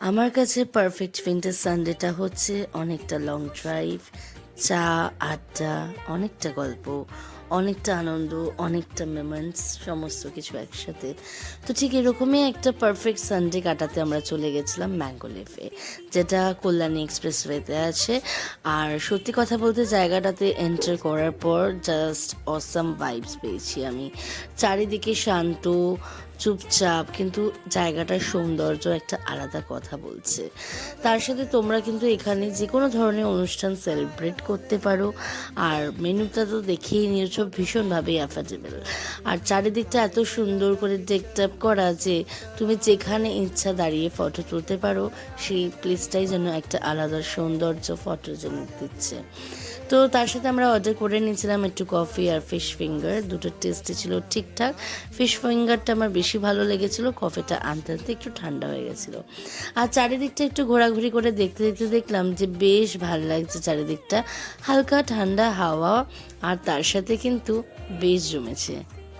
আমার কাছে perfect winter সানডেটা হচ্ছে অনেকটা লং ড্রাইভ, চা, আড্ডা, অনেকটা গল্প, অনেকটা আনন্দ, অনেকটা মোমেন্টস, সমস্ত কিছু একসাথে। তো ঠিক এরকমই একটা পারফেক্ট সানডে কাটাতে আমরা চলে গেছিলাম ম্যাঙ্গো লেফে, যেটা কল্যাণী এক্সপ্রেসওয়েতে আছে। আর সত্যি কথা বলতে জায়গাটাতে এন্টার করার পর জাস্ট অসাম ভাইবস পেয়েছি আমি। চারিদিকে শান্ত, চুপচাপ, কিন্তু জায়গাটার সৌন্দর্য একটা আলাদা কথা বলছে। তার সাথে তোমরা কিন্তু এখানে যে কোনো ধরনের অনুষ্ঠান সেলিব্রেট করতে পারো। আর মেনুটা তো দেখেই নিয়েছো, ভীষণভাবে অ্যাফোর্ডেবল। আর চারিদিকটা এত সুন্দর করে ডেকটাপ করা যে তুমি যেখানে ইচ্ছা দাঁড়িয়ে ফটো তুলতে পারো। সেই প্লেসটাই যেন একটা আলাদা সৌন্দর্য ফটোজেনিক দিচ্ছে। তো তার সাথে আমরা অর্ডার করে নিয়েছিলাম একটু কফি আর ফিশ ফিঙ্গার। দুটো টেস্টই ছিল ঠিকঠাক। ফিশ ফিঙ্গারটা আমার বেশি ভালো লেগেছিলো, কফিটা আনতে আনতে একটু ঠান্ডা হয়ে গেছিলো। আর চারিদিকটা একটু ঘোরাঘুরি করে দেখতে দেখতে দেখলাম যে বেশ ভালো লাগছে চারিদিকটা, হালকা ঠান্ডা হাওয়া, আর তার সাথে কিন্তু বেশ জমেছে।